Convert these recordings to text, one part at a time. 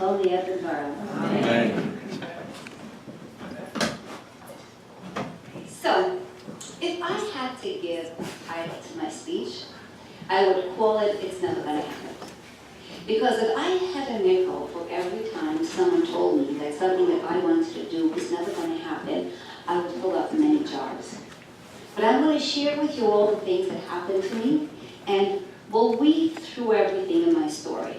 Kol Yevim. Amen. So, if I had to give a title to my speech, I would call it "It's Never Gonna Happen." Because if I had a nickel for every time someone told me that something that I wanted to do was never going to happen, I would fill up many jars. But I'm going to share with you all the things that happened to me, and we'll weave through everything in my story.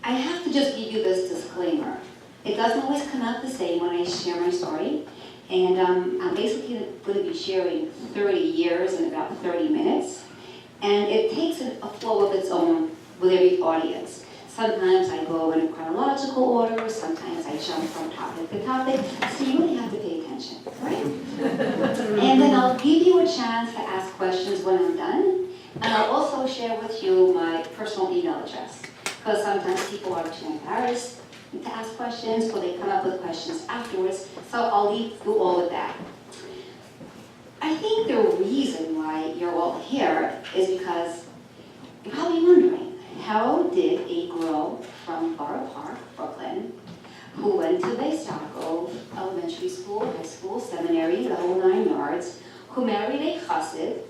I have to just give you this disclaimer. It doesn't always come out the same when I share my story, and I'm basically going to be sharing 30 years in about 30 minutes. And it takes a flow of its own with every audience. Sometimes I go in a chronological order, sometimes I jump from topic to topic, so you really have to pay attention, right? And then I'll give you a chance to ask questions when I'm done, and I'll also share with you my personal email address, because sometimes people are too embarrassed to ask questions, or they come up with questions afterwards, so I'll leave you all with that. I think the reason why you're all here is because you're probably wondering, how did a girl from Borough Park, Brooklyn, who went to Beis Yaakov, elementary school, high school, seminary, the whole 9 yards, who married a Chassid,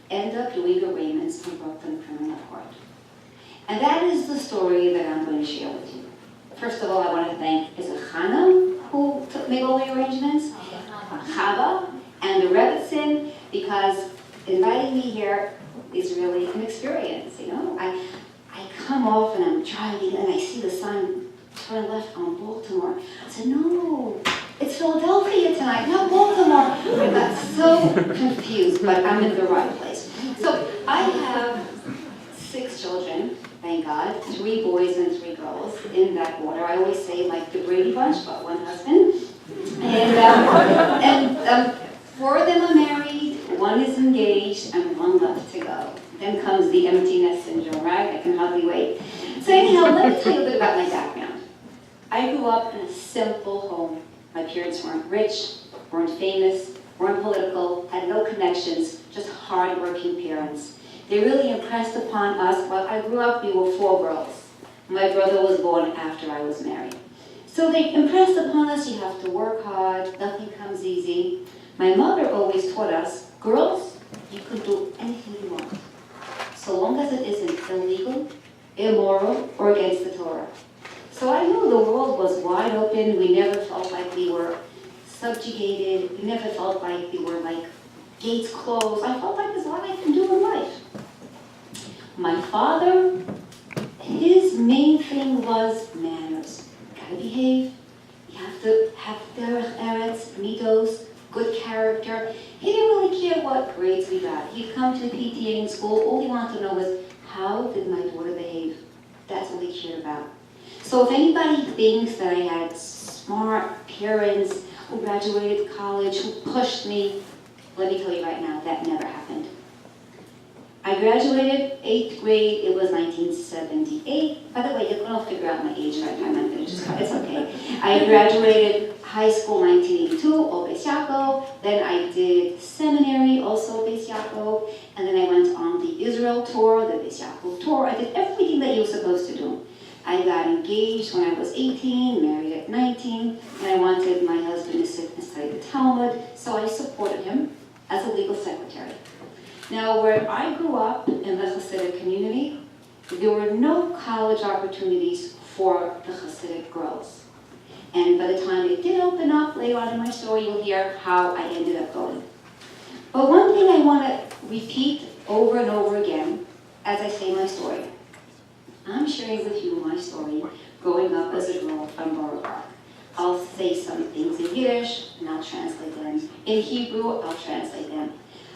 end up doing arraignments in Brooklyn Criminal Court? And that is the story that I'm going to share with you. First of all, I want to thank, is it Chana who made all the arrangements? Chava. And the Rebbitzin, because inviting me here is really an experience, you know? I come off and I'm driving and I see the sign, turn left on Baltimore. I said, no, it's Philadelphia tonight, not Baltimore. I got so confused, but I'm in the right place. So I have 6 children, thank God, 3 boys and 3 girls, in that order. I always say like the Brady Bunch, but 1 husband. And 4 of them are married, 1 is engaged, and 1 left to go. Then comes the empty nest syndrome, right? I can hardly wait. So anyhow, let me tell you a bit about my background. I grew up in a simple home. My parents weren't rich, weren't famous, weren't political, had no connections, just hard-working parents. They really impressed upon us. While I grew up, we were 4 girls. My brother was born after I was married. So they impressed upon us, you have to work hard, nothing comes easy. My mother always taught us, girls, you can do anything you want, so long as it isn't illegal, immoral, or against the Torah. So I knew the world was wide open. We never felt like we were subjugated. We never felt like we were like gates closed. I felt like there's a lot I can do in life. My father, his main thing was manners. You gotta behave. You have to have derech eretz, midos, good character. He didn't really care what grades we got. He'd come to PTA in school. All he wanted to know was, how did my daughter behave? That's what he cared about. So if anybody thinks that I had smart parents who graduated college, who pushed me, let me tell you right now, that never happened. I graduated 8th grade, it was 1978. By the way, you're gonna figure out my age right now, I'm not gonna just, it's okay. I graduated high school 1982, all Beis Yaakov. Then I did seminary, also Beis Yaakov. And then I went on the Israel tour, the Beis Yaakov tour. I did everything that you were supposed to do. I got engaged when I was 18, married at 19, and I wanted my husband to sit and study the Talmud, so I supported him as a legal secretary. Now, where I grew up in the Chassidic community, there were no college opportunities for the Chassidic girls. And by the time it did open up, later on in my story, you'll hear how I ended up going. But one thing I want to repeat over and over again, as I say my story, I'm sharing with you my story growing up as a girl from Borough Park. I'll say some things in Yiddish, and I'll translate them. In Hebrew, I'll translate them.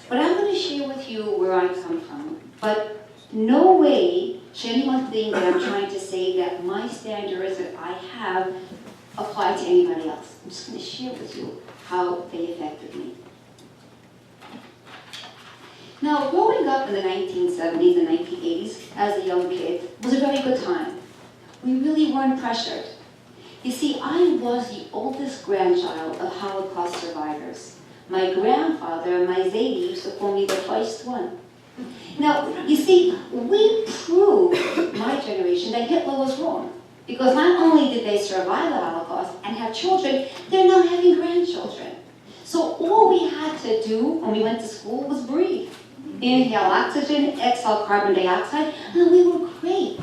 But I'm going to share with you where I come from. But no way should anyone think that I'm trying to say that my standards that I have apply to anybody else. I'm just going to share with you how they affected me. Now, growing up in the 1970s and 1980s as a young kid was a very good time. We really weren't pressured. You see, I was the oldest grandchild of Holocaust survivors. My grandfather, my Zaidi, used to call me the first one. Now, you see, we proved, my generation that Hitler was wrong. Because not only did they survive the Holocaust and have children, they're now having grandchildren. So all we had to do when we went to school was breathe. Inhale oxygen, exhale carbon dioxide, and we were great.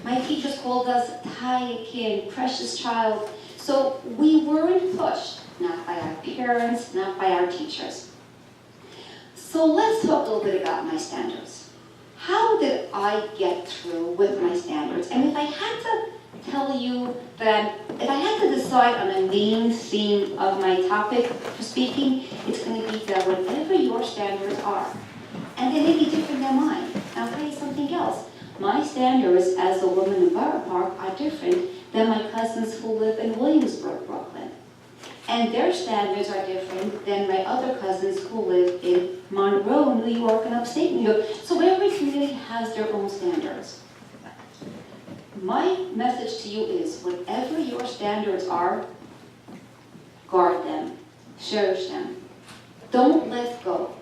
My teachers called us Tayakin, precious child. So we weren't pushed, not by our parents, not by our teachers. So let's talk a little bit about my standards. How did I get through with my standards? And if I had to tell you that, if I had to decide on a main theme of my topic for speaking, it's going to be that whatever your standards are, and they may be different than mine. And I'll tell you something else. My standards as a woman in Borough Park are different than my cousins who live in Williamsburg, Brooklyn. And their standards are different than my other cousins who live in Monroe, New York, and upstate New York. So every community has their own standards. My message to you is, whatever your standards are, guard them, cherish them. Don't let go.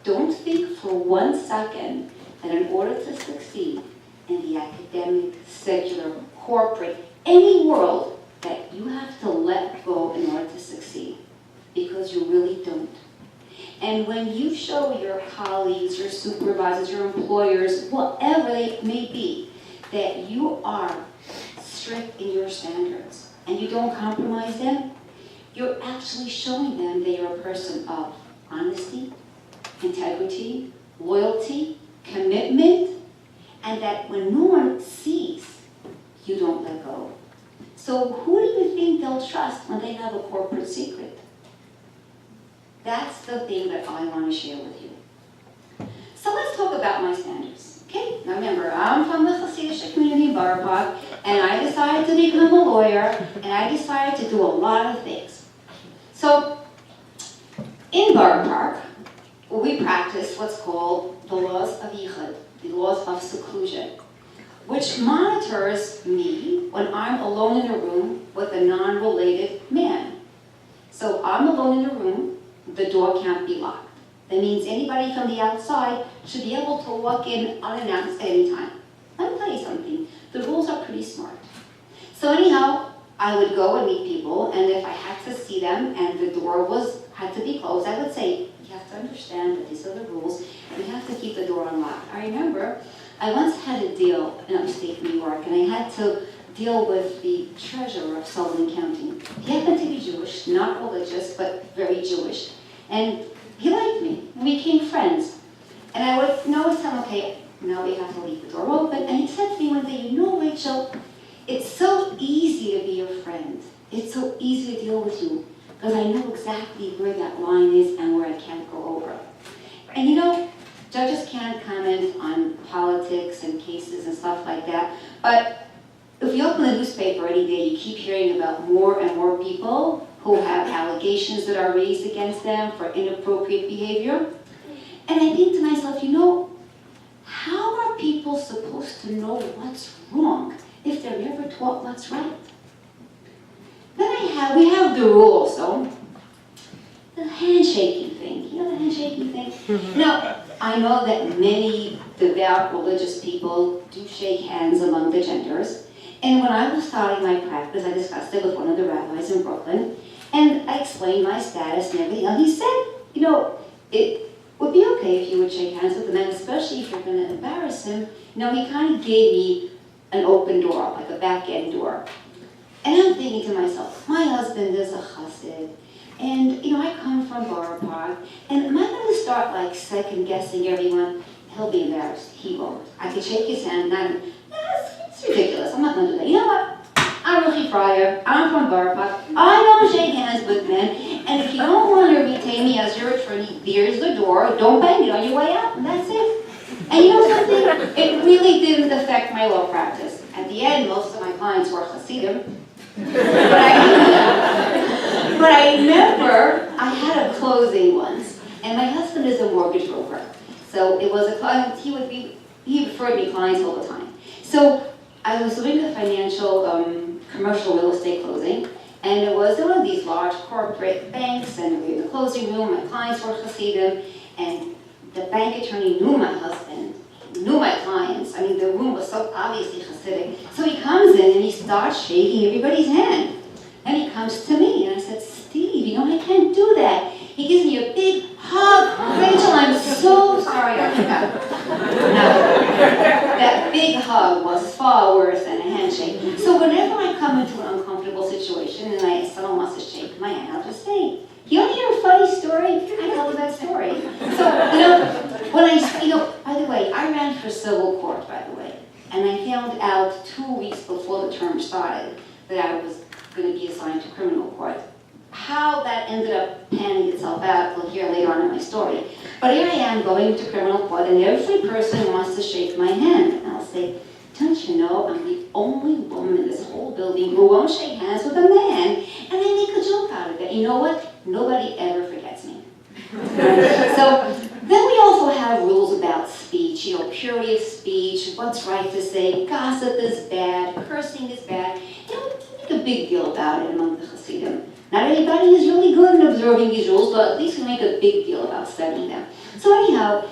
Don't think for 1 second that in order to succeed in the academic, secular, corporate, any world, that you have to let go in order to succeed, because you really don't. And when you show your colleagues, your supervisors, your employers, whatever they may be, that you are strict in your standards and you don't compromise them, you're actually showing them that you're a person of honesty, integrity, loyalty, commitment, and that when no one sees, you don't let go. So who do you think they'll trust when they have a corporate secret? That's the thing that I want to share with you. So let's talk about my standards. Okay, now remember, I'm from the Chassidic community in Borough Park, and I decided to become a lawyer, and I decided to do a lot of things. So in Borough Park, we practice what's called the laws of yichud, the laws of seclusion, which monitors me when I'm alone in a room with a non-related man. So I'm alone in a room, the door can't be locked. That means anybody from the outside should be able to walk in unannounced at any time. Let me tell you something, the rules are pretty smart. So anyhow, I would go and meet people, and if I had to see them and the door had to be closed, I would say, you have to understand that these are the rules, and we have to keep the door unlocked. I remember I once had a deal in upstate New York, and I had to deal with the treasurer of Sullivan County. He happened to be Jewish, not religious, but very Jewish. And he liked me, and we became friends. And I would always tell him, okay, now we have to leave the door open. And he said to me one day, you know, Rachel, it's so easy to be your friend. It's so easy to deal with you, because I know exactly where that line is and where I can't go over. And you know, judges can't comment on politics and cases and stuff like that, but if you open the newspaper any day, you keep hearing about more and more people who have allegations that are raised against them for inappropriate behavior. And I think to myself, you know, how are people supposed to know what's wrong if they're never taught what's right? Then we have the rule also, the handshaking thing. You know the handshaking thing? Now, I know that many devout religious people do shake hands among the genders. And when I was starting my practice, I discussed it with one of the rabbis in Brooklyn, and I explained my status and everything. And he said, you know, it would be okay if you would shake hands with the man, especially if you're going to embarrass him. You know, he kind of gave me an open door, like a back end door. And I'm thinking to myself, my husband is a chassid, and you know, I come from Borough Park, and am I going to start like second guessing everyone? He'll be embarrassed. He won't. I could shake his hand, and it's ridiculous. I'm not going to do that. You know what? I'm Rachel Freier. I'm from Borough Park. I don't shake hands with men, and if you don't want to retain me as your attorney, there's the door. Don't bang it on your way out, and that's it. And you know something? It really didn't affect my law practice. At the end, most of my clients were Chassidim. But I remember I had a closing once, and my husband is a mortgage broker. So it was a client, he referred me clients all the time. So I was doing a financial, commercial real estate closing, and it was one of these large corporate banks, and we were in the closing room, my clients were Chassidim, and the bank attorney knew my husband. He knew my clients. I mean, the room was so obviously Chassidic. So he comes in and he starts shaking everybody's hand. And he comes to me and I said, Steve, you know, I can't do that. He gives me a big hug. Rachel, I'm so sorry I forgot. No, that big hug was far worse than a handshake. So whenever I come into an uncomfortable situation and someone wants to shake my hand, I'll just say, you want to hear a funny story? I tell them that story. So, by the way, I ran for civil court, by the way. And I found out 2 weeks before the term started that I was going to be assigned to criminal court. How that ended up panning itself out, we'll hear later on in my story. But here I am going to criminal court, and every person wants to shake my hand. And I'll say, don't you know, I'm the only woman in this whole building who won't shake hands with a man. And I make a joke out of it. You know what? Nobody ever forgets me. So then we also have rules about speech, purity of speech, what's right to say, gossip is bad, cursing is bad. We make a big deal about it among the Chassidim. Not everybody is really good in observing these rules, but at least we make a big deal about studying them. So anyhow,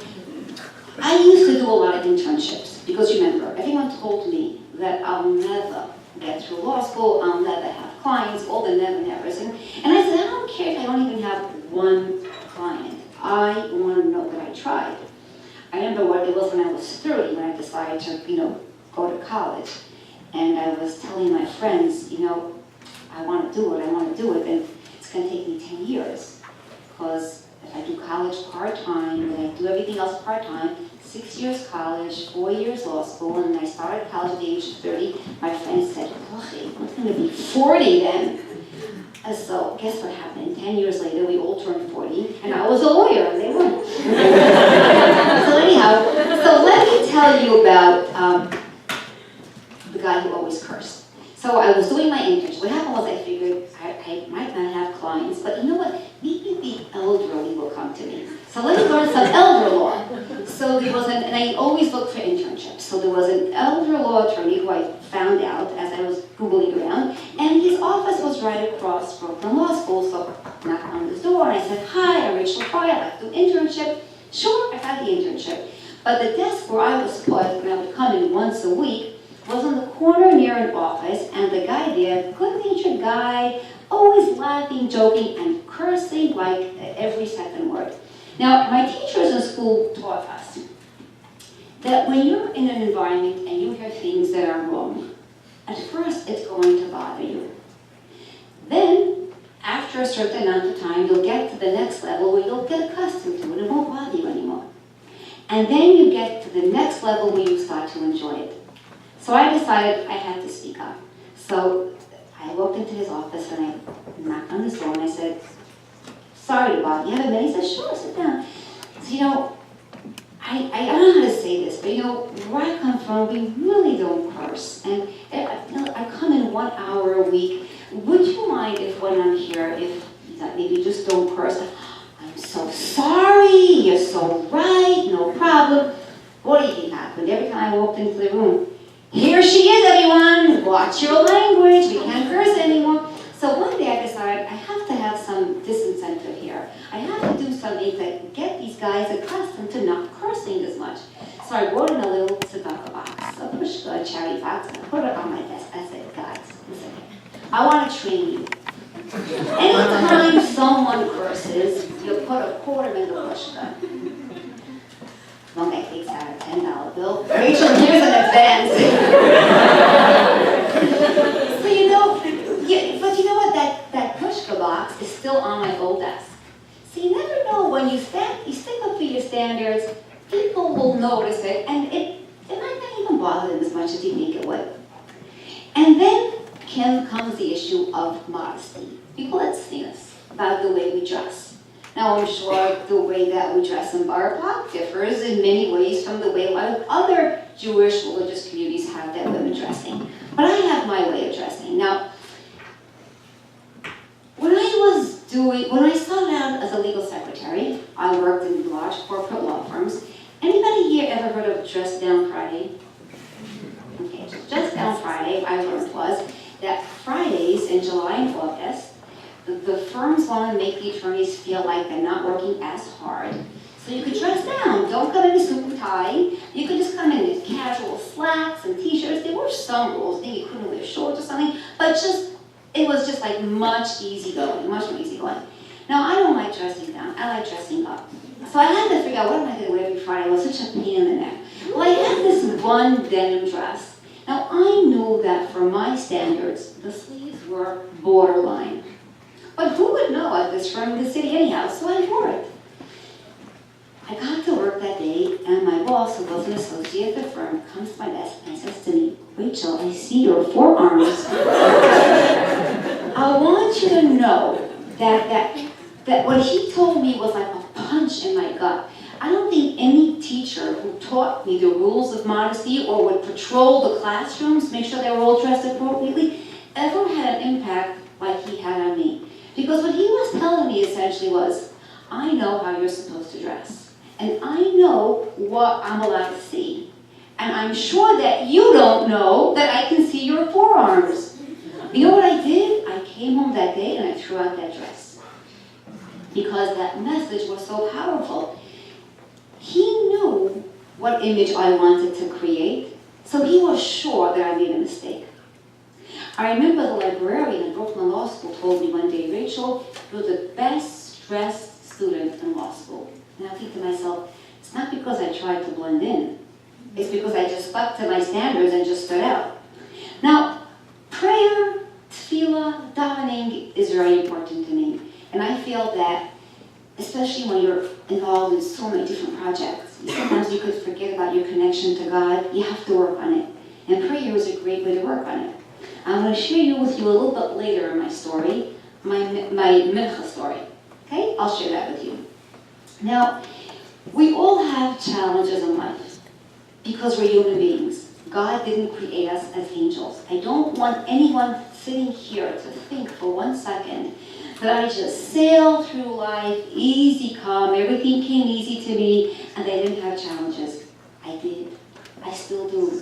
I used to do a lot of internships, because remember, everyone told me that I'll never get through law school, I'll never have clients, all the never-nevers. And I said, I don't care if I don't even have one client. I want to know that I tried. I remember what it was when I was 30, when I decided to, go to college. And I was telling my friends, I want to do it, and it's going to take me 10 years. Because if I do college part-time, then I do everything else part-time, 6 years college, 4 years law school, and I started college at the age of 30. My friends said, I'm going to be 40 then. And so guess what happened? 10 years later, we all turned 40, and I was a lawyer, and they weren't. So anyhow, let me tell you about the guy who always cursed. So I was doing my internship. What happened was I figured I might not have clients, but you know what? Maybe the elderly will come to me. So let me learn some elder law. So there was and I always look for internships. So there was an elder law attorney who I found out as I was Googling around, and his office was right across from law school. So I knocked on his door and I said, hi, I'm Rachel Freier, I'd like to do an internship. Sure, I got the internship. But the desk where I was put, when I would come in once a week, was on the corner near an office, and the guy there, good-natured guy, always laughing, joking, and cursing like every second word. Now, my teachers in school taught us that when you're in an environment and you hear things that are wrong, at first it's going to bother you. Then, after a certain amount of time, you'll get to the next level where you'll get accustomed to it. It won't bother you anymore. And then you get to the next level where you start to enjoy it. So I decided I had to speak up. So I walked into his office and I knocked on his door and I said, sorry to bother you. Have a minute? He said, sure, sit down. So, I don't know how to say this, but where I come from, we really don't curse. And I come in 1 hour a week. Would you mind if when I'm here, if maybe you just don't curse? I'm so sorry, you're so right, no problem. What do you think happened? Every time I walked into the room, here she is, everyone. Watch your language. We can't curse anymore. So one day I decided I have to have some disincentive here. I have to do something to get these guys accustomed to not cursing as much. So I wrote in a little tzedakah box, a pushka, cherry box, and I put it on my desk. I said, guys, listen, I want to train you. Anytime someone curses, you put a quarter in the pushka. One guy takes out a $10 bill. Rachel, here's an advance. So but you know what? That pushka box is still on my old desk. So you never know when you stick up for your standards, people will notice it, and it might not even bother them as much as you think it would. And then comes the issue of modesty. People had seen us about the way we dress. Now, I'm sure the way that we dress in Bar Park differs in many ways from the way a lot of other Jewish religious communities have their women dressing. But I have my way of dressing. Now, when I started out as a legal secretary, I worked in large corporate law firms. Anybody here ever heard of Dress Down Friday? Okay, Dress Down Friday, I learned was that Fridays in July and August, the firms want to make the attorneys feel like they're not working as hard. So you could dress down. Don't come in a suit and tie. You could just come in casual slacks and t-shirts. There were some rules. Maybe you couldn't wear shorts or something. But it was just like much easygoing, much more easygoing. Now, I don't like dressing down. I like dressing up. So I had to figure out, what am I going to wear every Friday? It was such a pain in the neck. Well, I had this one denim dress. Now, I knew that for my standards, the sleeves were borderline. But who would know at this firm in the city anyhow? So I wore it. I got to work that day, and my boss, who was an associate at the firm, comes to my desk and says to me, "Rachel, I see your forearms. I want you to know that what he told me was like a punch in my gut. I don't think any teacher who taught me the rules of modesty or would patrol the classrooms, make sure they were all dressed appropriately, ever had an impact like he had on me. Because what he was telling me essentially was, I know how you're supposed to dress. And I know what I'm allowed to see. And I'm sure that you don't know that I can see your forearms." You know what I did? I came home that day and I threw out that dress. Because that message was so powerful. He knew what image I wanted to create, so he was sure that I made a mistake. I remember the librarian at Brooklyn Law School told me one day, "Rachel, you're the best dressed student in law school." And I think to myself, it's not because I tried to blend in. It's because I just stuck to my standards and just stood out. Now, prayer, tefillah, davening is very important to me. And I feel that, especially when you're involved in so many different projects, sometimes you could forget about your connection to God. You have to work on it. And prayer is a great way to work on it. I'm going to share with you a little bit later in my story, my mincha story. Okay? I'll share that with you. Now, we all have challenges in life because we're human beings. God didn't create us as angels. I don't want anyone sitting here to think for 1 second that I just sailed through life, easy come, everything came easy to me, and I didn't have challenges. I did. I still do.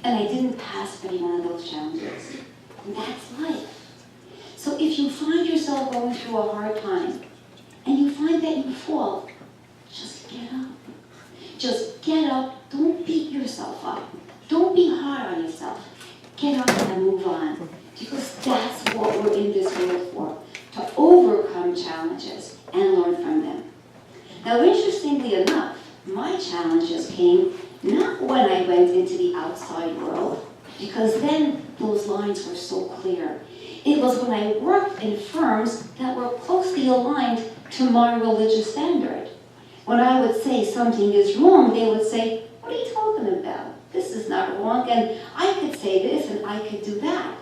And I didn't pass every one of those challenges. And that's life. So if you find yourself going through a hard time, and you find that you fall, just get up. Just get up. Don't beat yourself up. Don't be hard on yourself. Get up and move on. Because that's what we're in this world for. To overcome challenges and learn from them. Now, interestingly enough, my challenges came not when I went into the outside world, because then those lines were so clear. It was when I worked in firms that were closely aligned to my religious standard. When I would say something is wrong, they would say, "What are you talking about? This is not wrong, and I could say this and I could do that."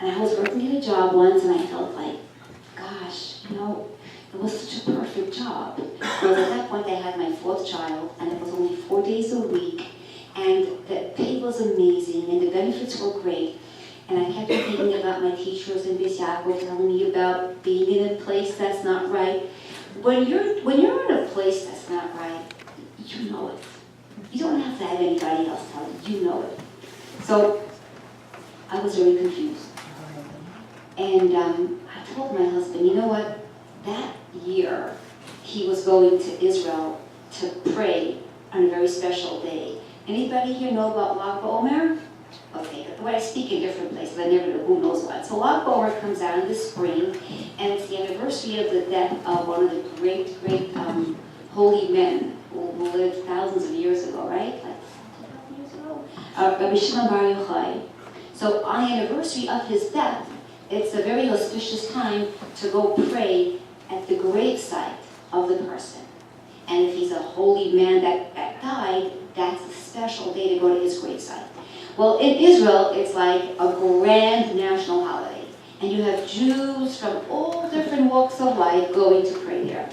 And I was working at a job once and I felt like, gosh, it was such a perfect job. Because at that point I had my 4th child and it was only 4 days a week, and the pay was amazing and the benefits were great. And I kept thinking about my teachers in U.S.spoke telling me about being in a place that's not right. When you're in a place that's not right, you know it. You don't have to have anybody else tell you. You know it. So I was very confused. And I told my husband, you know what? That year he was going to Israel to pray on a very special day. Anybody here know about Lag BaOmer? Okay, but I speak in different places, I never know who knows what. So Lag BaOmer comes out in the spring, and it's the anniversary of the death of one of the great holy men who lived thousands of years ago, right? Like 2,000 years ago? Rabbi Shimon Bar Yochai. So on the anniversary of his death, it's a very auspicious time to go pray at the gravesite of the person. And if he's a holy man that died, that's a special day to go to his gravesite. Well, in Israel, it's like a grand national holiday. And you have Jews from all different walks of life going to pray there.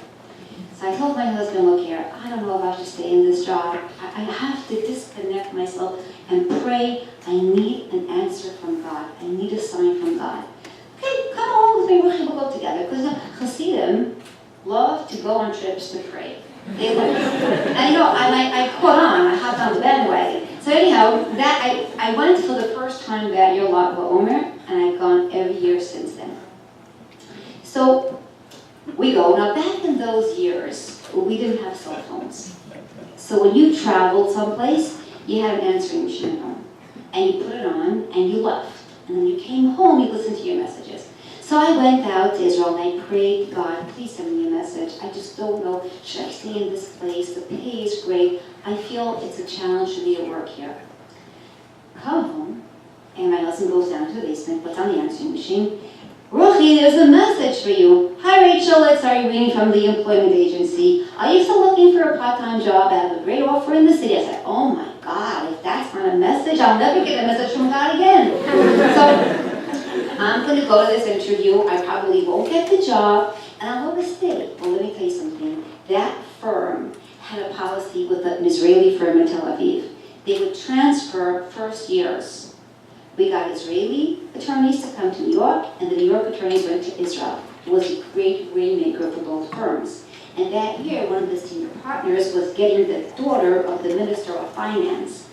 So I told my husband, look here, I don't know if I should stay in this job. I have to disconnect myself and pray. I need an answer from God. I need a sign from God. Okay, come along with me, we'll go together. Because Chassidim love to go on trips to pray. They would. And I caught on, I hopped on the bandwagon. So anyhow, I went for the first time that year, Lag BaOmer, and I've gone every year since then. So We go. Now back in those years, we didn't have cell phones. So when you traveled someplace, you had an answering machine at home. And you put it on, and you left. And then you came home, you listened to your messages. So I went out to Israel and I prayed, God, please send me a message. I just don't know, should I stay in this place? The pay is great. I feel it's a challenge for me to work here. Come home, and my husband goes down to the basement, puts on the answering machine. Rochi, there's a message for you. Hi Rachel, it's Irene from the employment agency. Are you still looking for a part-time job? I have a great offer in the city. I said, oh my God, if that's not a message, I'll never get a message from God again. So I'm going to go to this interview. I probably won't get the job, and I'll always stay. Well, let me tell you something. That firm had a policy with an Israeli firm in Tel Aviv. They would transfer first years. We got Israeli attorneys to come to New York, and the New York attorneys went to Israel. It was a great rainmaker for both firms. And that year, one of the senior partners was getting the daughter of the Minister of Finance,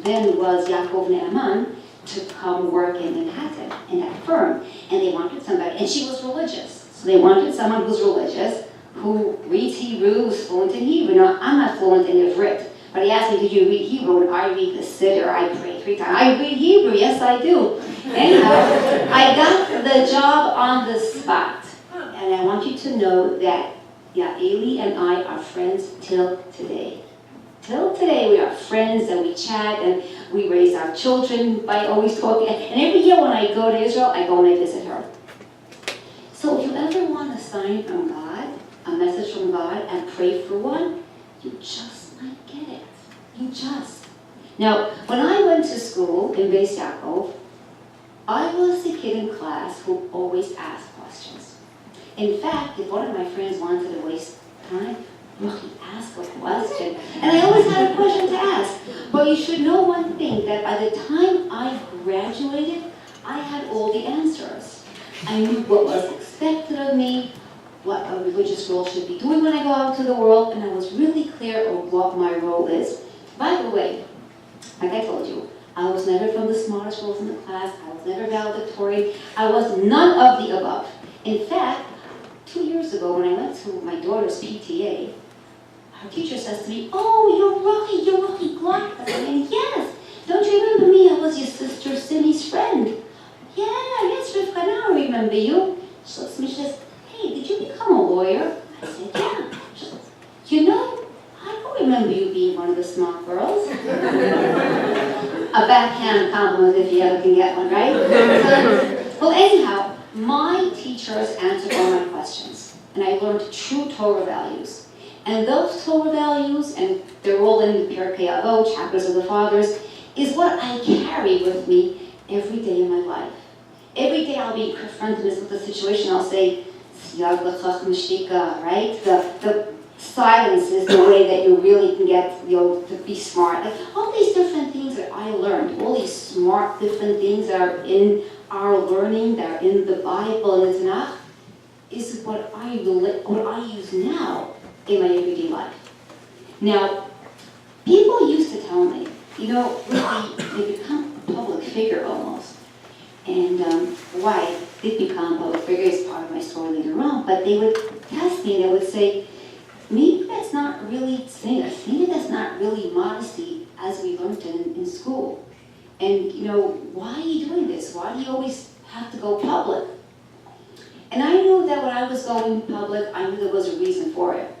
then was Yaakov Ne'aman, to come work in Manhattan in that firm. And they wanted somebody, and she was religious. So they wanted someone who's religious, who reads Hebrew, who's fluent in Hebrew. Now, I'm not fluent in Ivrit, but he asked me, did you read Hebrew? And I read the Siddur, I pray 3 times. I read Hebrew, yes I do. Anyhow, I got the job on the spot. And I want you to know that Yaeli and I are friends till today. Till today, we are friends and we chat and we raise our children by always talking. And every year when I go to Israel, I go and I visit her. So if you ever want a sign from God, a message from God, and pray for one, you just might get it. You just. Now, when I went to school in Beis Yaakov, I was the kid in class who always asked questions. In fact, if one of my friends wanted to waste time, he asked a question, and I always had a question to ask. But you should know one thing, that by the time I graduated, I had all the answers. I knew what was expected of me, what a religious girl should be doing when I go out to the world, and I was really clear of what my role is. By the way, like I told you, I was never from the smartest girls in the class, I was never valedictorian, I was none of the above. In fact, 2 years ago when I went to my daughter's PTA, her teacher says to me, oh, you're Rocky Glock. I said, yes. Don't you remember me? I was your sister Cindy's friend. Yeah, yes, Rivka, now I remember you. She looks at me, she says, hey, did you become a lawyer? I said, yeah. She says, you know, I don't remember you being one of the smart girls. A backhand compliment if you ever can get one, right? Well, anyhow, my teachers answered all my questions, and I learned true Torah values. And those Torah values, and they're all in the Pirkei Avot, chapters of the Fathers, is what I carry with me every day in my life. Every day I'll be confronted with a situation, I'll say, Siyag l'chach mishtika, right? The silence is the way that you really can get, to be smart. Like, all these different things that I learned, all these smart different things that are in our learning, that are in the Bible and the Tanakh, is what I use now in my everyday life. Now, people used to tell me, they become a public figure almost. And why they become a public figure is part of my story later on, but they would test me and they would say, maybe that's not really tznius, maybe that's not really modesty as we learned in school. And, why are you doing this? Why do you always have to go public? And I knew that when I was going public, I knew there was a reason for it.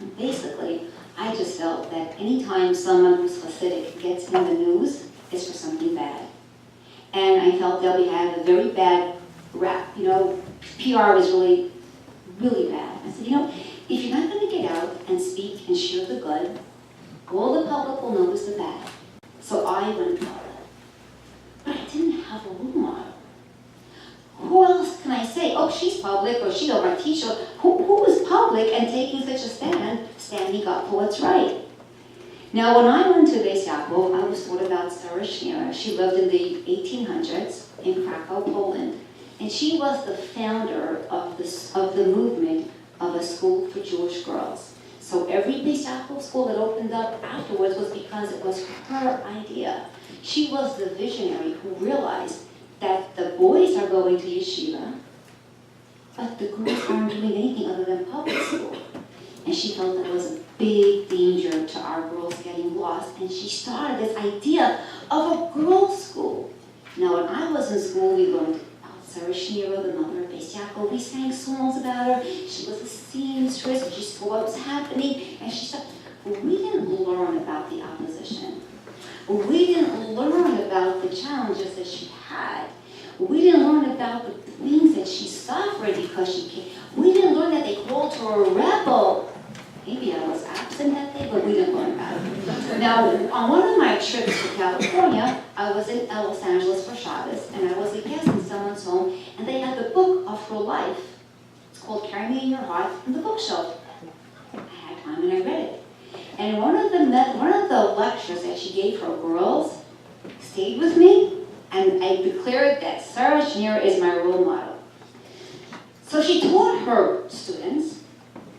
And basically, I just felt that anytime someone who's Chassidic gets in the news, it's for something bad. And I felt that we had a very bad rap. PR was really, really bad. I said, if you're not going to get out and speak and share the good, all the public will notice the bad. So I went public. But I didn't have a role model. Who else can I say? Oh, she's public, or she's my teacher. Who is public and taking such a stand, standing up for what's right? Now, when I went to Beis Yaakov, I was taught about Sarah Schneer. She lived in the 1800s in Krakow, Poland. And she was the founder of the movement of a school for Jewish girls. So every Beis Yaakov school that opened up afterwards was because it was her idea. She was the visionary who realized that the boys are going to yeshiva, but the girls aren't doing anything other than public school. And she felt that was a big danger to our girls getting lost, and she started this idea of a girls' school. Now, when I was in school, we learned about Sarah Schneer, the mother of Beis Yaakov. We sang songs about her. She was a seamstress, and she saw what was happening, and she said, we didn't learn about the opposition. We didn't learn about the challenges that she had. We didn't learn about the things that she suffered because she came. We didn't learn that they called her a rebel. Maybe I was absent that day, but we didn't learn about it. Now, on one of my trips to California, I was in Los Angeles for Shabbos, and I was a guest in someone's home, and they had the book of her life. It's called Carry Me in Your Heart, in the bookshelf. I had time and I read it. And one of the lectures that she gave her girls stayed with me, and I declared that Sarah Schneer is my role model. So she taught her students,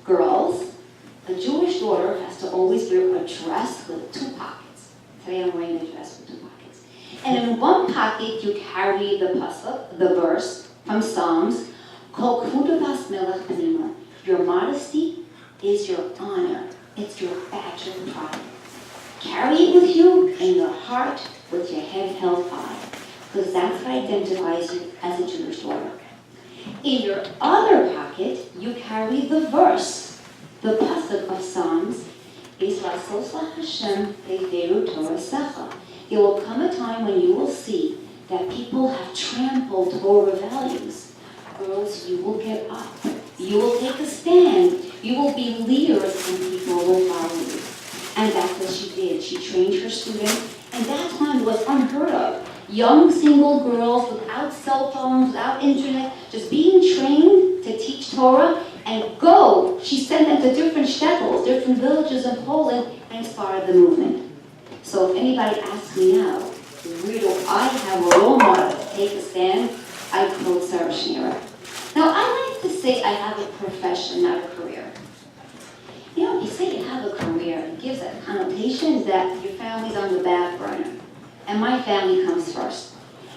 girls, a Jewish daughter has to always wear a dress with 2 pockets. Today I'm wearing a dress with 2 pockets. And in one pocket you carry the pasuk, the verse from Psalms, Kol k'vudavas melech b'nima. Your modesty is your honor. It's your badge of pride. Carry it with you in your heart with your head held high, because that's what identifies you as a Jewish daughter. In your other pocket, you carry the verse. The pasuk of Psalms is Lasos Hashem Ve'veru Torasecha. There will come a time when you will see that people have trampled Torah values. Girls, you will get up. You will take a stand. You will be leaders, and people will follow you. And that's what she did. She trained her students, and that time was unheard of. Young single girls without cell phones, without internet, just being trained to teach Torah and go. She sent them to different shtetls, different villages in Poland, and started the movement. So if anybody asks me now, where do I have a role model to take a stand, I quote Sarah Schneer. Now, I like to say I have a profession, not a career. You know, if you say you have a career, it gives a connotation that your family's on the back burner. And my family comes first.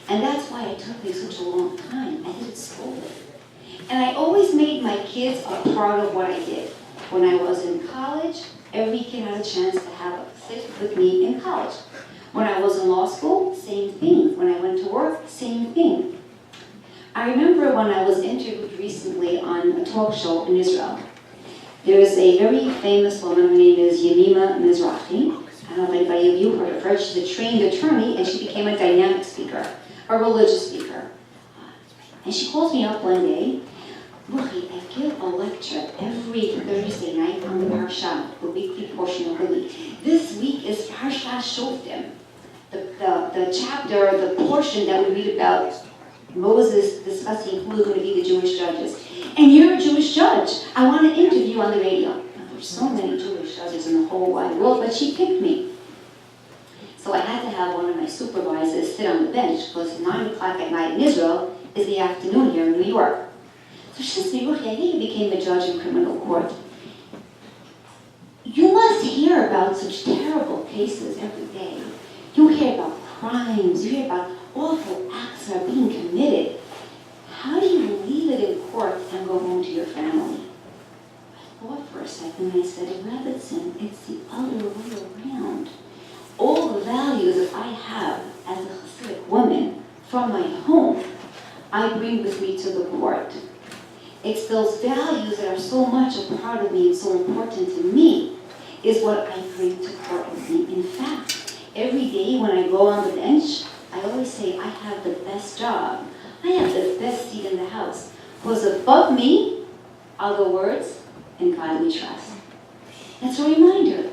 And that's why it took me such a long time. I didn't school it. And I always made my kids a part of what I did. When I was in college, every kid had a chance to have a sit with me in college. When I was in law school, same thing. When I went to work, same thing. I remember when I was interviewed recently on a talk show in Israel. There is a very famous woman, her name is Yemima Mizrahi. I don't know if anybody of you heard of her. She's a trained attorney, and she became a dynamic speaker, a religious speaker. And she calls me up one day. Ruchi, I give a lecture every Thursday night on the Parsha, the weekly portion of the week. This week is Parsha Shoftim, the chapter, the portion that we read about Moses discussing who is going to be the Jewish judges. And you're a Jewish judge. I want to interview you on the radio. Now, there's so many Jewish judges in the whole wide world, but she picked me. So I had to have one of my supervisors sit on the bench, because 9 o'clock at night in Israel is the afternoon here in New York. So she says to me, Ruchi, I think you became a judge in criminal court. You must hear about such terrible cases every day. You hear about crimes, you hear about awful acts that are being committed. How do you leave it in court and go home to your family? I thought for a second and I said, Rebbitzin, it's the other way around. All the values that I have as a Chassidic woman from my home, I bring with me to the court. It's those values that are so much a part of me and so important to me is what I bring to court with me. In fact, every day when I go on the bench, I always say I have the best job. I have the best seat in the house. Because above me are the words, and godly trust. That's a reminder.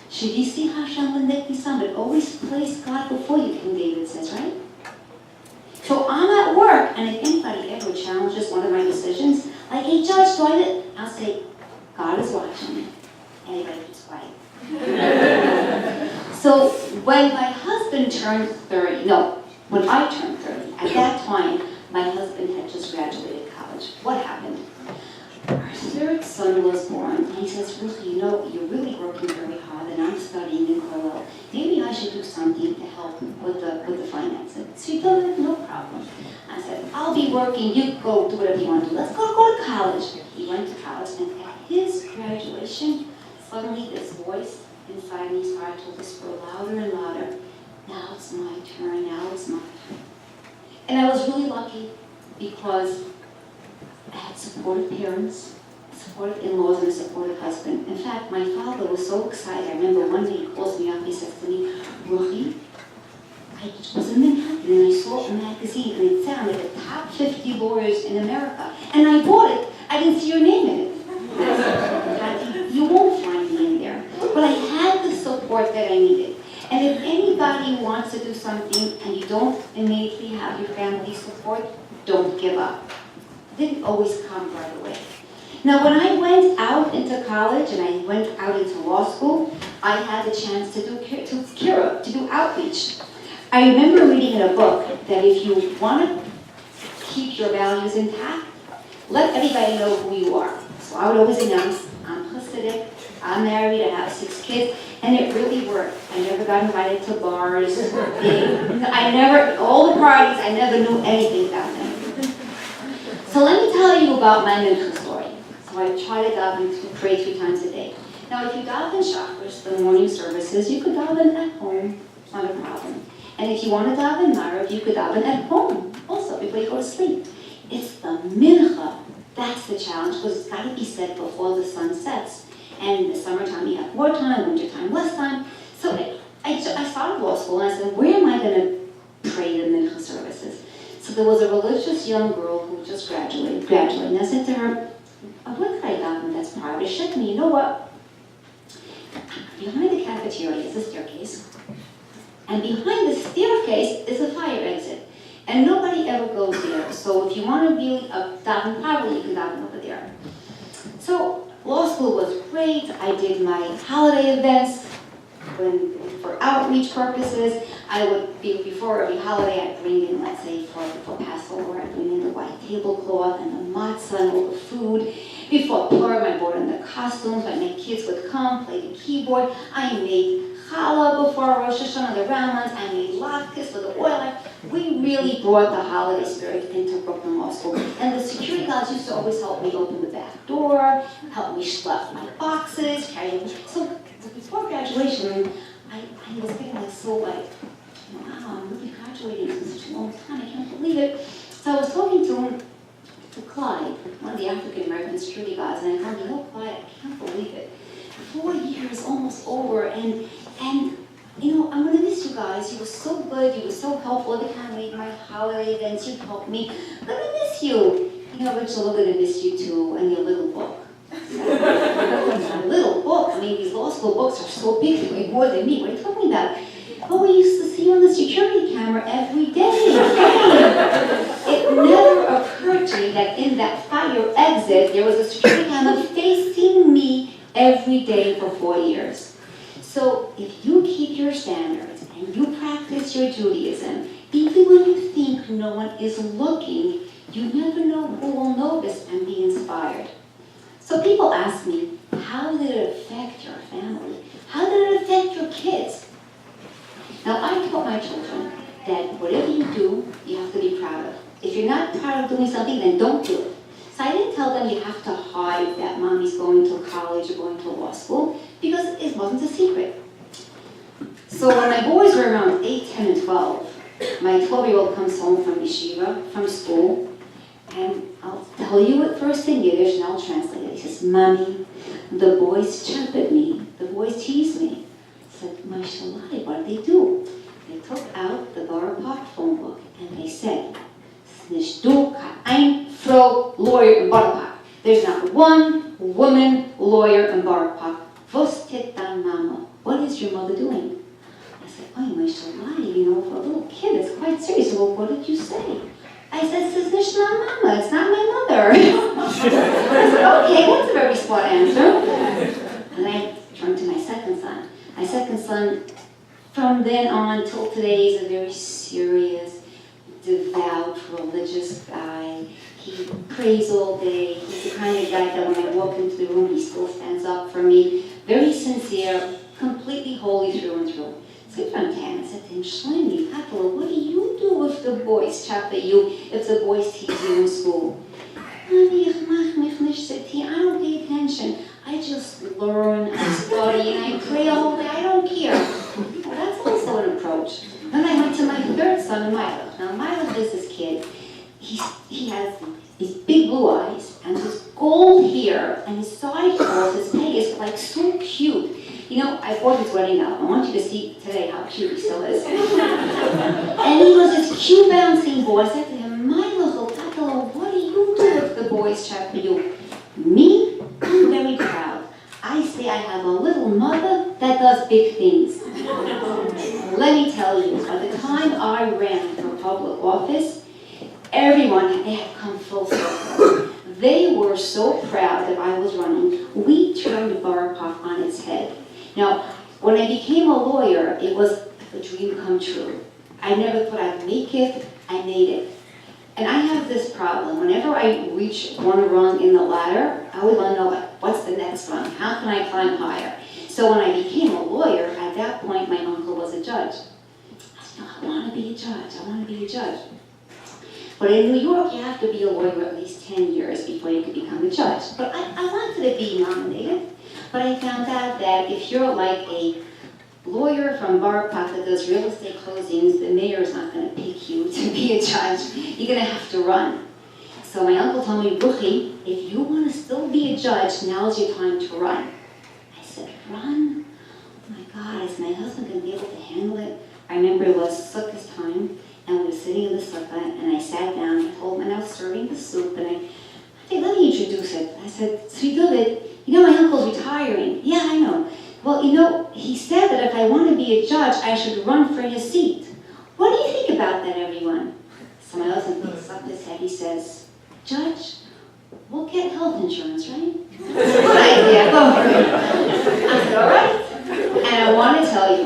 Shivisi Hashem l'neki samid. Always place God before you, King David says, right? So I'm at work, and if anybody ever challenges one of my decisions, like, hey, Judge, do I do it? I'll say, God is watching. Anybody keeps quiet. So when my husband turned 30, when I turned 30, at that time, my husband had just graduated college. What happened? Our third son was born, and he says, Ruchi, you're really working very hard, and I'm studying in Kollel. Maybe I should do something to help with the finances. So he told me, no problem. I said, I'll be busy working, you go do whatever you want to do. Let's go to college. He went to college, and at his graduation, suddenly this voice inside me started to whisper louder and louder, now it's my turn, now it's my turn. And I was really lucky because I had supportive parents, supportive in-laws, and a supportive husband. In fact, my father was so excited. I remember one day he calls me up, he says to me, Ruchi, I was in Manhattan and I saw a magazine and it sounded like the top 50 lawyers in America. And I bought it. I didn't see your name in it. You won't find me in there. But I had the support that I needed. And if anybody wants to do something and you don't immediately have your family support, don't give up. It didn't always come right away. Now, when I went out into college and I went out into law school, I had the chance to do outreach. I remember reading in a book that if you want to keep your values intact, let everybody know who you are. So I would always announce, I'm Chassidic, I'm married, I have 6 kids, and it really worked. I never got invited to bars. All the parties, I never knew anything about them. So let me tell you about my mincha story. So I try to daven, to pray 3 times a day. Now, if you daven Shacharis, the morning services, you could daven at home, not a problem. And if you want to daven Marav, you could daven at home also before you go to sleep. It's the mincha. That's the challenge, because it's got to be said before the sun sets. And in the summertime, you have more time, wintertime, less time. So I started law school, and I said, where am I going to pray the mincha services? So there was a religious young girl who just graduated. And I said to her, what could I daven that's private? She said to me, you know what? Behind the cafeteria is a staircase. And behind the staircase is a fire exit. And nobody ever goes there. So if you want to be daven privately, you can daven over there. So law school was great. I did my holiday events for outreach purposes. I would, before every holiday, I'd bring in, let's say, for Passover, I'd bring in the white tablecloth and the matzah and all the food. Before Purim, I brought in the costumes. My kids would come, play the keyboard. I made challah before Rosh Hashanah, the round ones. I made latkes with the oil. We really brought the holiday spirit into Brooklyn Law School. And the security guards used to always help me open the back door, help me schlep my boxes, carry them. So before graduation, I was getting wow, I'm really graduating in such a long time. I can't believe it. So I was talking to Clyde, one of the African American security guards, and I told him, you know, Clyde, I can't believe it. 4 years almost over, and you know, I'm gonna miss you guys. You were so good, you were so helpful. Every time I made my holiday events, you helped me. I'm gonna miss you. You know, Rachel, we're gonna miss you too, and your little book. My little book? I mean, these law school books are so big, they weigh more than me. What are you talking about? Oh, we used to see you on the security camera every day. It never occurred to me that in that fire exit, there was a security camera facing me every day for 4 years. So if you keep your standards and you practice your Judaism, even when you think no one is looking, you never know who will notice and be inspired. So people ask me, how did it affect your family? How did it affect your kids? Now, I taught my children that whatever you do, you have to be proud of. If you're not proud of doing something, then don't do it. So I didn't tell them you have to hide that mommy's going to college or going to law school, because it wasn't a secret. So when my boys were around 8, 10, and 12, my 12-year-old comes home from yeshiva, from school, and I'll tell you it first in Yiddish, and I'll translate it. He says, Mommy, the boys chirped me. The boys teased me. I said, my shalai, what did they do? They took out the Bar Park phone book, and they said, Snishdu kein Frau lawyer in Bar Park. There's not one woman lawyer in Bar Park. Was tit dan mama? What is your mother doing? I said, oh, my shalai, you know, for a little kid, it's quite serious. Well, what did you say? I said, it's not mama, it's not my mother. I said, okay, that's a very smart answer. And I turned to my second son. My second son, from then on till today, is a very serious, devout, religious guy. He prays all day. He's the kind of guy that when I walk into the room, he still stands up for me. Very sincere, completely holy through and through. So I turned to him and said to him, Shlomi, Papa, what do you do if the boys chop at you, if the boys tease you in school? I don't pay attention. I just learn, I study, and I pray all day. I don't care. Well, that's also an approach. Then I went to my third son, Milo. Now, Milo is this kid. He has these big blue eyes and this gold hair, and his side curls, his peg is like so cute. You know, I bought his wedding album. I want you to see today how cute he still is. And he was this cute bouncing boy. I said to him, my little Tatalo, what do you do if the boys check for you? Me? I'm very proud. I say I have a little mother that does big things. Let me tell you, by the time I ran for public office, everyone had come full circle. They were so proud that I was running. We turned Borough Park on its head. Now, when I became a lawyer, it was a dream come true. I never thought I'd make it. I made it. And I have this problem. Whenever I reach one rung in the ladder, I always want to know, like, what's the next rung? How can I climb higher? So when I became a lawyer, at that point, my uncle was a judge. I said, no, I want to be a judge. I want to be a judge. But in New York, you have to be a lawyer at least 10 years before you could become a judge. But I wanted to be nominated. But I found out that if you're like a lawyer from Borough Park that does real estate closings, the mayor's not going to pick you to be a judge. You're going to have to run. So my uncle told me, Ruchi, if you want to still be a judge, now's your time to run. I said, run? Oh my God, is my husband going to be able to handle it? I remember it was Sukkot time, and we were sitting in the sukkah, and I sat down, I told him, and I was serving the soup, and I said, let me introduce it. I said, Sri David, you know my uncle's retiring. Yeah, I know. Well, you know, he said that if I want to be a judge, I should run for his seat. What do you think about that, everyone? So my husband picks up his head, he says, Judge, we'll get health insurance, right? Good idea, go for it. I said, all right. And I want to tell you,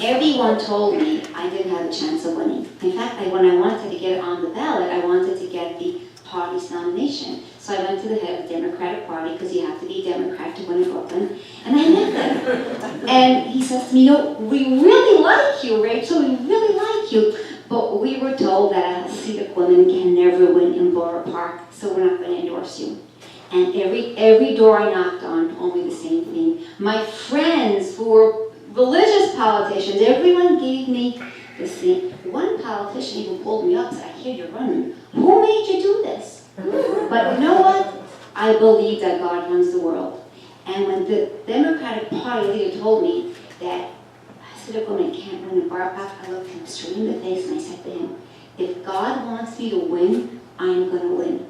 everyone told me I didn't have a chance of winning. In fact, when I wanted to get on the ballot, I wanted to get the party's nomination. So I went to the head of the Democratic Party, because you have to be Democrat to win in Brooklyn, and I met them. And he says to me, you know, we really like you, Rachel, we really like you, but we were told that a Chassidic woman can never win in Borough Park, so we're not going to endorse you. And every door I knocked on told me the same thing. My friends who were religious politicians, everyone gave me the same. One politician even pulled me up and said, I hear you're running. Who made you do this? But you know what? I believe that God runs the world. And when the Democratic Party leader told me that Chassidic woman can't win in Borough Park, I looked him straight in the face and I said to him, if God wants me to win, I am going to win.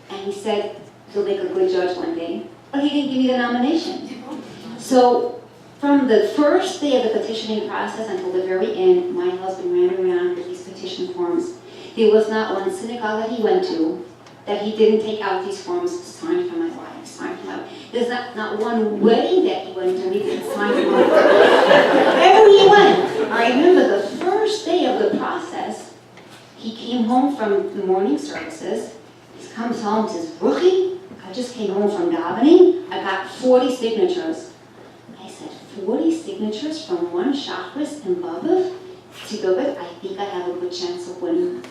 And he said he'll make a good judge one day, but he didn't give me the nomination. So from the first day of the petitioning process until the very end, my husband ran around with these petition forms. There was not one synagogue that he went to that he didn't take out these forms, signed for my wife, signed for my wife. There's not one wedding that he went to, he didn't sign for my wife. Wherever he went. I remember the first day of the process, he came home from the morning services. He comes home and says, Ruchi, I just came home from davening. I got 40 signatures. I said, 40 signatures from one chakras in Babav? To go with, I think I have a good chance of winning.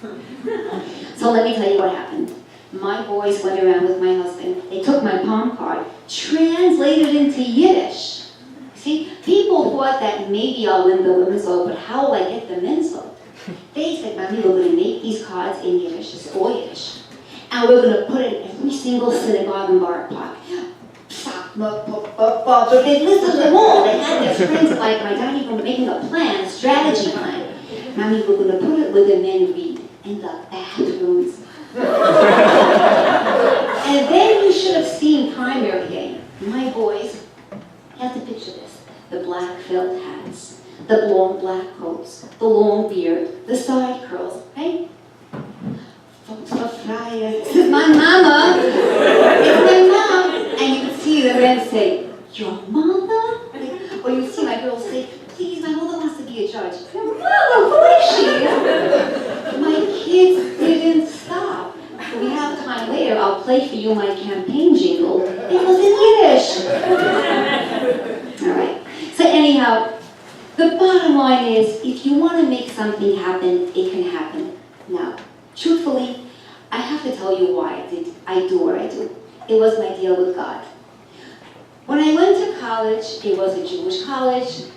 So let me tell you what happened. My boys went around with my husband. They took my palm card, translated into Yiddish. See, people thought that maybe I'll win the women's vote, but how will I get the men's vote? They said, Mommy, we're going to make these cards in Yiddish, it's all Yiddish. And we're going to put it in every single synagogue in Borough Park. They listed them all. They had their friends like my dad even making a plan, a strategy plan. Mommy, we're going to put it where the men read, in the bathrooms. And then you should have seen primary day. My boys, you have to picture this. The black felt hats, the long black coats, the long beard, the side curls, right? Rachel Freier, this is my mama. It's my mom. And you could see the men say, your mother? Or you see my girls say, please, my mother wants to be a judge. Your mother, who is she? My kids didn't stop. We have time later, I'll play for you my campaign jingle. It was in Yiddish. All right. So anyhow, the bottom line is, if you want to make something happen, it can happen. Now, truthfully, I have to tell you why I do what I do. It was my deal with God. When I went to college, it was a Jewish college,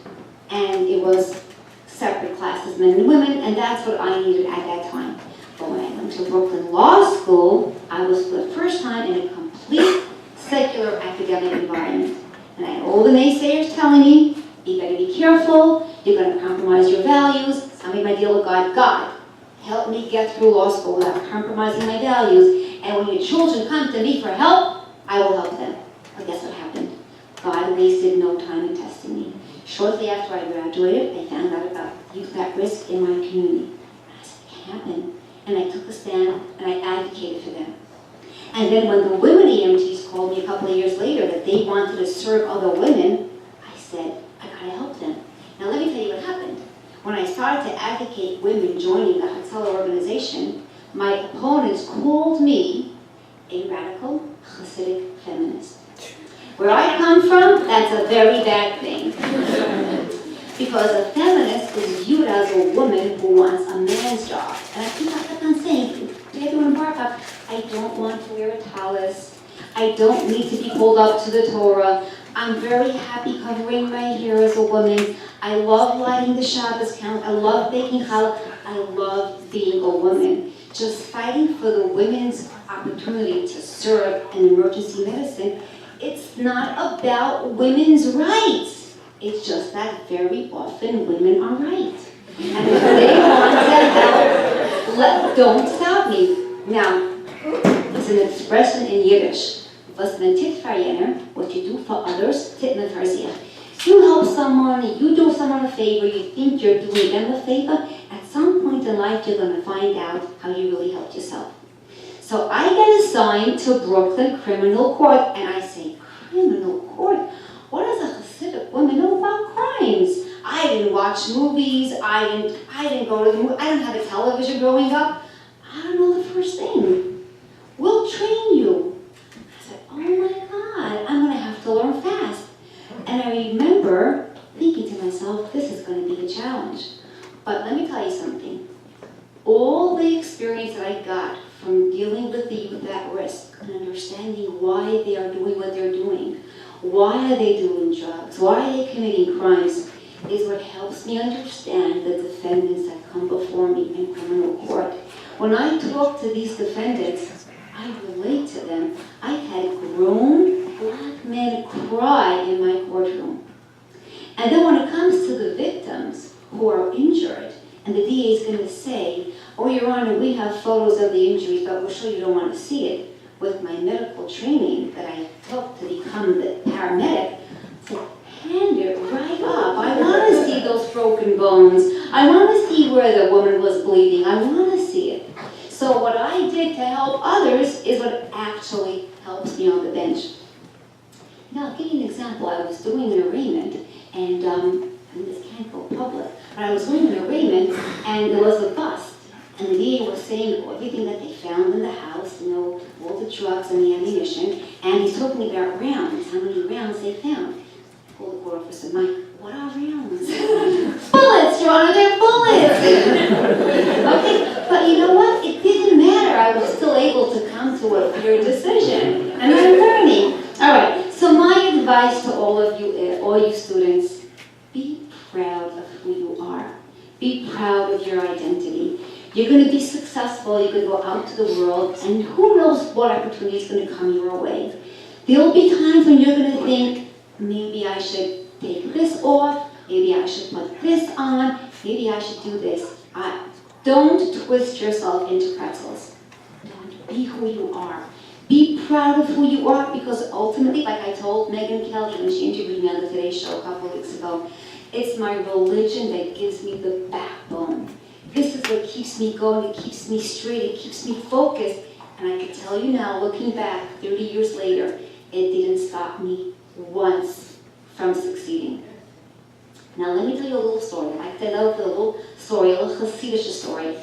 and it was separate classes, men and women, and that's what I needed at that time. But when I went to Brooklyn Law School, I was for the first time in a complete secular academic environment. And I had all the naysayers telling me, you gotta be careful, you're gonna compromise your values. So I made my deal with God. God, help me get through law school without compromising my values. And when your children come to me for help, I will help them. But guess what happened? God wasted no time in testing me. Shortly after I graduated, I found out about youth at risk in my community. I said, it can't happen. And I took a stand and I advocated for them. And then when the women EMTs called me a couple of years later that they wanted to serve other women, I said, I gotta help them. Now let me tell you what happened. When I started to advocate women joining the Hatzalah organization, my opponents called me a radical Chassidic feminist. Where I come from, that's a very bad thing. Because a feminist is viewed as a woman who wants a man's job. And I kept on saying to everyone in Barak, I don't want to wear a tallis. I don't need to be pulled up to the Torah. I'm very happy covering my hair as a woman. I love lighting the Shabbos count. I love baking challah. I love being a woman. Just fighting for the women's opportunity to serve in emergency medicine. It's not about women's rights. It's just that very often women are right. And if they want to help, don't stop me. Now, it's an expression in Yiddish. Was man tit for jener, what you do for others, tit man for sich. You help someone, you do someone a favor, you think you're doing them a favor, at some point in life you're going to find out how you really helped yourself. So I get assigned to Brooklyn Criminal Court, and I say, criminal court? What does a Hasidic woman know about crimes? I didn't watch movies, I didn't go to the movie, I didn't have a television growing up. I don't know the first thing. We'll train you. I said, oh my God, I'm gonna have to learn fast. And I remember thinking to myself, this is gonna be a challenge. But let me tell you something. All the experience that I got from dealing with the youth at risk and understanding why they are doing what they're doing, why are they doing drugs, why are they committing crimes, is what helps me understand the defendants that come before me in criminal court. When I talk to these defendants, I relate to them. I've had grown black men cry in my courtroom. And then when it comes to the victims who are injured, and the DA is going to say, oh, Your Honor, we have photos of the injuries, but we're sure you don't want to see it. With my medical training that I took to become the paramedic, I said, hand it right up. I want to see those broken bones. I want to see where the woman was bleeding. I want to see it. So what I did to help others is what actually helps me on the bench. Now, I'll give you an example. I was doing an arraignment, and this can't go public, but I was doing an arraignment, and there was a bust. And the DA was saying everything that they found in the house, all the drugs and the ammunition, and he's talking about rounds, how many rounds they found. I told the court officer, Mike, what are rounds? Bullets, Your Honor, they're bullets! Okay, but you know what? It didn't matter. I was still able to come to a fair decision, and I'm learning. All right, so my advice to all of you, all you students, be proud of who you are. Be proud of your identity. You're going to be successful, you're going to go out to the world, and who knows what opportunity is going to come your way. There'll be times when you're going to think, maybe I should take this off, maybe I should put this on, maybe I should do this. Don't twist yourself into pretzels. Don't be who you are. Be proud of who you are, because ultimately, like I told Megan Kelly when she interviewed me on the Today Show a couple of weeks ago, it's my religion that gives me the backbone. This is what keeps me going, it keeps me straight, it keeps me focused. And I can tell you now, looking back 30 years later, it didn't stop me once from succeeding. Now let me tell you a little story. I tell you a little story, a little Chassidic story.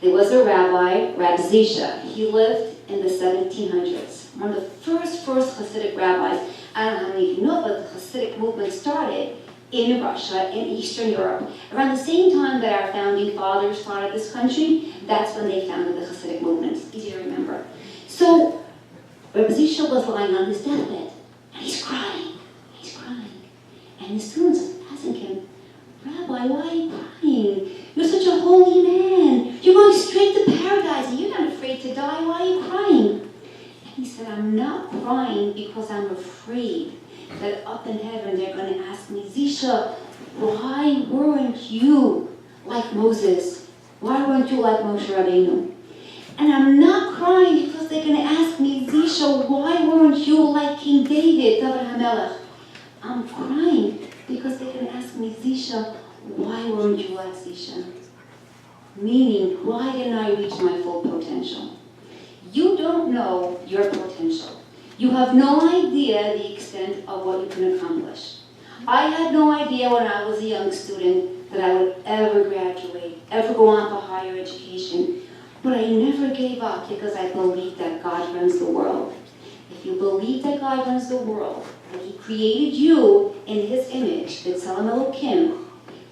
There was a rabbi, Rab Zisha. He lived in the 1700s. One of the first Hasidic rabbis. I don't know how many of you know, but the Hasidic movement started in Russia, in Eastern Europe. Around the same time that our founding fathers started this country, that's when they founded the Chassidic movement. It's easy to remember. So, Rabbi Zisha was lying on his deathbed, and he's crying. And the students are asking him, Rabbi, why are you crying? You're such a holy man. You're going straight to paradise, and you're not afraid to die. Why are you crying? And he said, I'm not crying because I'm afraid that up in heaven they're going to ask me, Zisha, why weren't you like Moses? Why weren't you like Moshe Rabbeinu? And I'm not crying because they're going to ask me, Zisha, why weren't you like King David, David HaMelech? I'm crying because they're going to ask me, Zisha, why weren't you like Zisha? Meaning, why didn't I reach my full potential? You don't know your potential. You have no idea the extent of what you can accomplish. I had no idea when I was a young student that I would ever graduate, ever go on for higher education. But I never gave up because I believed that God runs the world. If you believe that God runs the world, that He created you in His image, B'Tselem Elokim,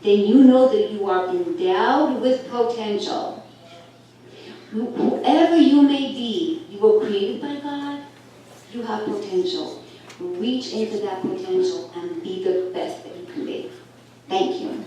then you know that you are endowed with potential. Whoever you may be, you were created by God, you have potential. Reach into that potential and be the best that you can be. Thank you.